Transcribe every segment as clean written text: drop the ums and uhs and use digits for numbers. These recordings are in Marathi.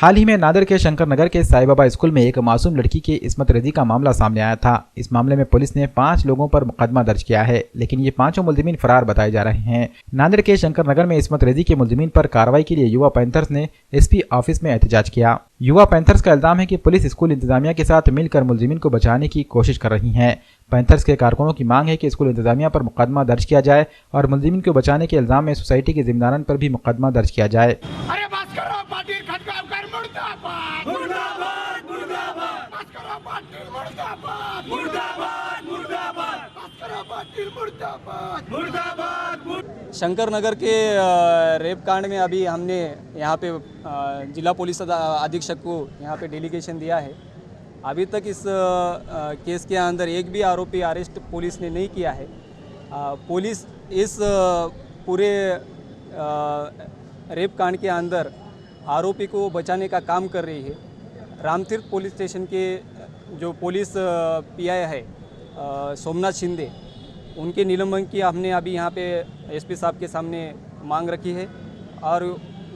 हाल ही में नांदेड़ के शंकर नगर के साईं बाबा स्कूल में एक मासूम लड़की की इस्मत रेजी का मामला सामने आया था। इस मामले में पुलिस ने 5 लोगों पर मुकदमा दर्ज किया है, लेकिन ये 5 मुलजिमीन फरार बताए जा रहे हैं। नांदेड़ के शंकर नगर में इस्मत रेजी के मुलजिमीन पर कार्रवाई के लिए युवा पैंथर्स ने एसपी ऑफिस में एहतजाज किया। युवा पैंथर्स का इल्जाम है कि पुलिस स्कूल इंतजामिया के साथ मिलकर मुलजिमीन को बचाने की कोशिश कर रही है। पैंथर्स के कारकुनों की मांग है कि स्कूल इंतजामिया पर मुकदमा दर्ज किया जाए और मुलजिमीन को बचाने के इल्जाम में सोसाइटी के जिम्मेदारान पर भी मुकदमा दर्ज किया जाए। शंकर नगर के रेप कांड में अभी हमने यहाँ पे जिला पुलिस अधीक्षक को यहाँ पे डेलीगेशन दिया है। अभी तक इस केस के अंदर एक भी आरोपी अरेस्ट पुलिस ने नहीं किया है। पुलिस इस पूरे रेप कांड के अंदर आरोपी को बचाने का काम कर रही है। रामतीर्थ पुलिस स्टेशन के जो पुलिस पीआई है सोमनाथ शिंदे, उनके निलंबन की हमने अभी यहाँ पे एसपी साहब के सामने मांग रखी है। और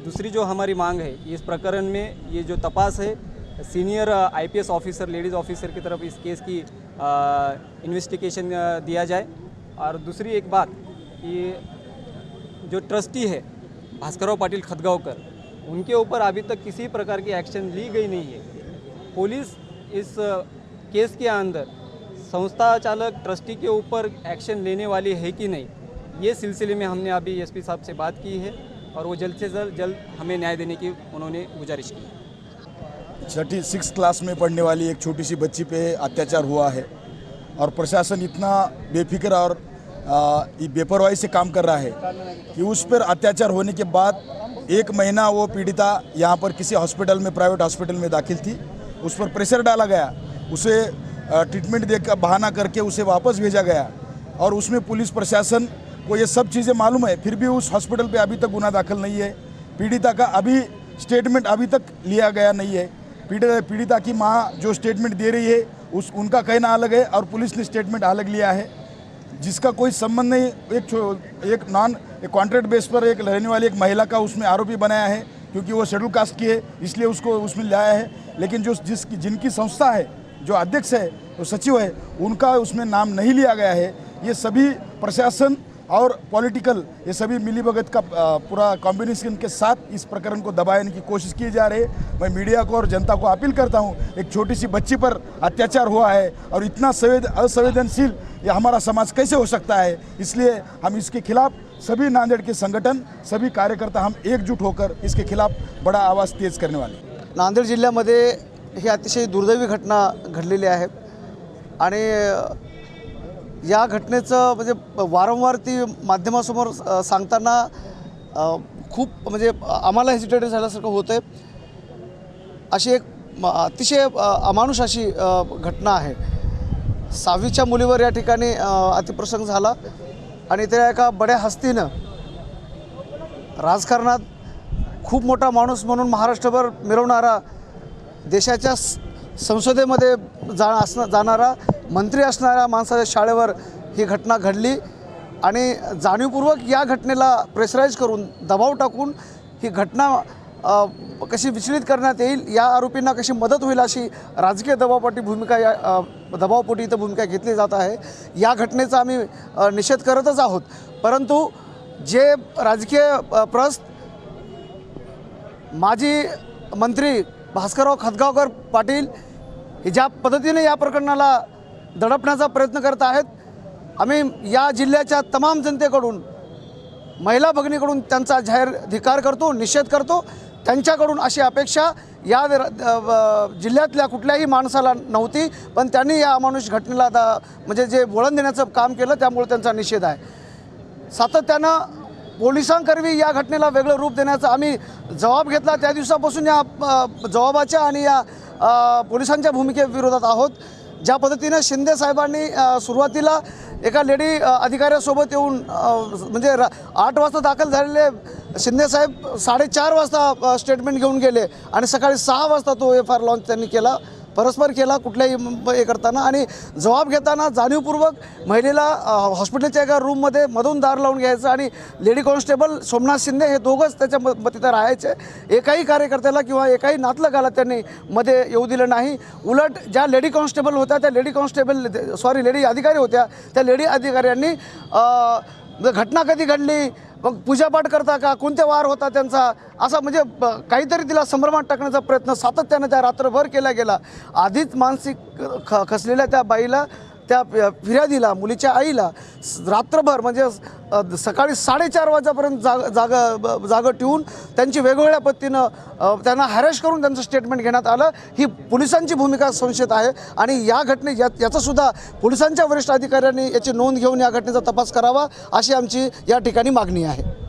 दूसरी जो हमारी मांग है, इस प्रकरण में ये जो तपास है, senior IPS officer, ladies officer की तरफ इस केस की इन्वेस्टिगेशन दिया जाए। और दूसरी एक बात, ये जो ट्रस्टी है भास्करराव पाटिल खतगांवकर, उनके ऊपर अभी तक किसी प्रकार की एक्शन ली गई नहीं है। पुलिस इस केस के अंदर संस्था चालक ट्रस्टी के ऊपर एक्शन लेने वाली है कि नहीं, ये सिलसिले में हमने अभी एसपी साहब से बात की है और वो जल्द से जल्द हमें न्याय देने की उन्होंने गुजारिश की। 6th क्लास में पढ़ने वाली एक छोटी सी बच्ची पे अत्याचार हुआ है और प्रशासन इतना बेफिक्र और बेपरवाही से काम कर रहा है कि उस पर अत्याचार होने के बाद 1 महीना वो पीड़िता यहाँ पर किसी हॉस्पिटल में, प्राइवेट हॉस्पिटल में दाखिल थी। उस पर प्रेशर डाला गया, उसे ट्रीटमेंट देकर बहाना करके उसे वापस भेजा गया और उसमें पुलिस प्रशासन को ये सब चीज़ें मालूम है, फिर भी उस हॉस्पिटल पे अभी तक गुना दाखिल नहीं है। पीड़िता का अभी स्टेटमेंट अभी तक लिया गया नहीं है। पीड़िता की माँ जो स्टेटमेंट दे रही है उनका कहना अलग है और पुलिस ने स्टेटमेंट अलग लिया है, जिसका कोई संबंध नहीं। एक कॉन्ट्रैक्ट बेस पर एक रहने वाली एक महिला का उसमें आरोपी बनाया है, क्योंकि वो शेड्यूल कास्ट की है, इसलिए उसको उसमें लाया है। लेकिन जिनकी संस्था है, जो अध्यक्ष है, जो सचिव है, उनका उसमें नाम नहीं लिया गया है। ये सभी प्रशासन और पॉलिटिकल, ये सभी मिलीभगत का पूरा कॉम्बिनेशन के साथ इस प्रकरण को दबाने की कोशिश की जा रही है। मैं मीडिया को और जनता को अपील करता हूँ, एक छोटी सी बच्ची पर अत्याचार हुआ है और इतना असंवेदनशील ये हमारा समाज कैसे हो सकता है। इसलिए हम इसके खिलाफ सभी नांदेड़ के संगठन, सभी कार्यकर्ता हम एकजुट होकर इसके खिलाफ बड़ा आवाज़ तेज करने वाले। नांदेड जिल्ह्यामध्ये ही अतिशय दुर्दैवी घटना घडलेली आहे आणि या घटनेचं म्हणजे वारंवार ती माध्यमासमोर सांगताना खूप म्हणजे आम्हाला हेजिटेट झाल्यासारखं होतं आहे। अशी एक अतिशय अमानुष अशी घटना आहे। 6वीच्या मुलीवर या ठिकाणी अतिप्रसंग झाला आणि त्या एका बड्या हस्तीनं राजकारणात खूप मोठा माणूस म्हणून महाराष्ट्रभर मिरवणारा, देशाच्या संसदेमध्ये जाणारा मंत्री असणाऱ्या माणसाच्या शाळेवर ही घटना घडली आणि जाणीवपूर्वक या घटनेला प्रेशराईज करून, दबाव टाकून ही घटना कशी विचलित करण्यात येईल, या आरोपींना कशी मदत होईल अशी राजकीय दबावपोटी इथं भूमिका घेतली जात आहे। या घटनेचा आम्ही निषेध करतच आहोत, परंतु जे राजकीय प्रस्त माजी मंत्री भास्करराव खतगांवकर पाटील हे ज्या पद्धतीने या प्रकरणाला दडपण्याचा प्रयत्न करत आहेत, आम्ही या जिल्ह्याच्या तमाम जनतेकडून, महिला भगिनीकडून त्यांचा जाहीर धिक्कार करतो, निषेध करतो। त्यांच्याकडून अशी अपेक्षा या जिल्ह्यातल्या कुठल्याही माणसाला नव्हती, पण त्यांनी या अमानुष घटनेला म्हणजे जे वळण देण्याचं काम केलं, त्यामुळे त्यांचा निषेध आहे। सातत्यानं पोलिसांकरवी या घटनेला वेगळं रूप देण्याचा आम्ही जबाब घेतला, त्या दिवसापासून या जबाबाच्या आणि या पोलिसांच्या भूमिकेविरोधात आहोत। ज्या पद्धतीने शिंदे साहेबांनी सुरुवातीला एका लेडी अधिकाऱ्यासोबत येऊन म्हणजे 8 वाजता दाखल झालेले शिंदे साहेब 4:30 वाजता स्टेटमेंट घेऊन गेले आणि सकाळी 6 वाजता तो FIR लॉन्च त्यांनी केला, परस्पर केला कुठल्याही हे करताना, आणि जबाब घेताना जाणीवपूर्वक महिलेला हॉस्पिटलच्या एका रूममध्ये मधून दार लावून घ्यायचं आणि लेडी कॉन्स्टेबल सोमनाथ शिंदे हे दोघंच त्याच्या तिथं राहायचे. एकाही कार्यकर्त्याला किंवा एकाही नातलगाला त्यांनी मध्ये येऊ दिलं नाही. उलट ज्या लेडी कॉन्स्टेबल होत्या त्या लेडी अधिकारी होत्या, त्या लेडी अधिकाऱ्यांनी घटना कधी घडली, मग पूजापाठ करता का, कोणते वार होता त्यांचा, असा म्हणजे काहीतरी तिला संभ्रमात टाकण्याचा प्रयत्न सातत्यानं त्या रात्रभर केला गेला. आधीच मानसिक खचलेल्या त्या बाईला, त्या फिर्यादीला, मुलीच्या आईला रात्रभर म्हणजे सकाळी 4:30 वाजेपर्यंत जागं ठेवून त्यांची वेगवेगळ्या पद्धतीनं त्यांना हॅरेस करून त्यांचं स्टेटमेंट घेण्यात आलं. ही पोलिसांची भूमिका संशयित आहे आणि या याचासुद्धा पोलिसांच्या वरिष्ठ अधिकाऱ्यांनी याची नोंद घेऊन या घटनेचा तपास करावा अशी आमची या ठिकाणी मागणी आहे.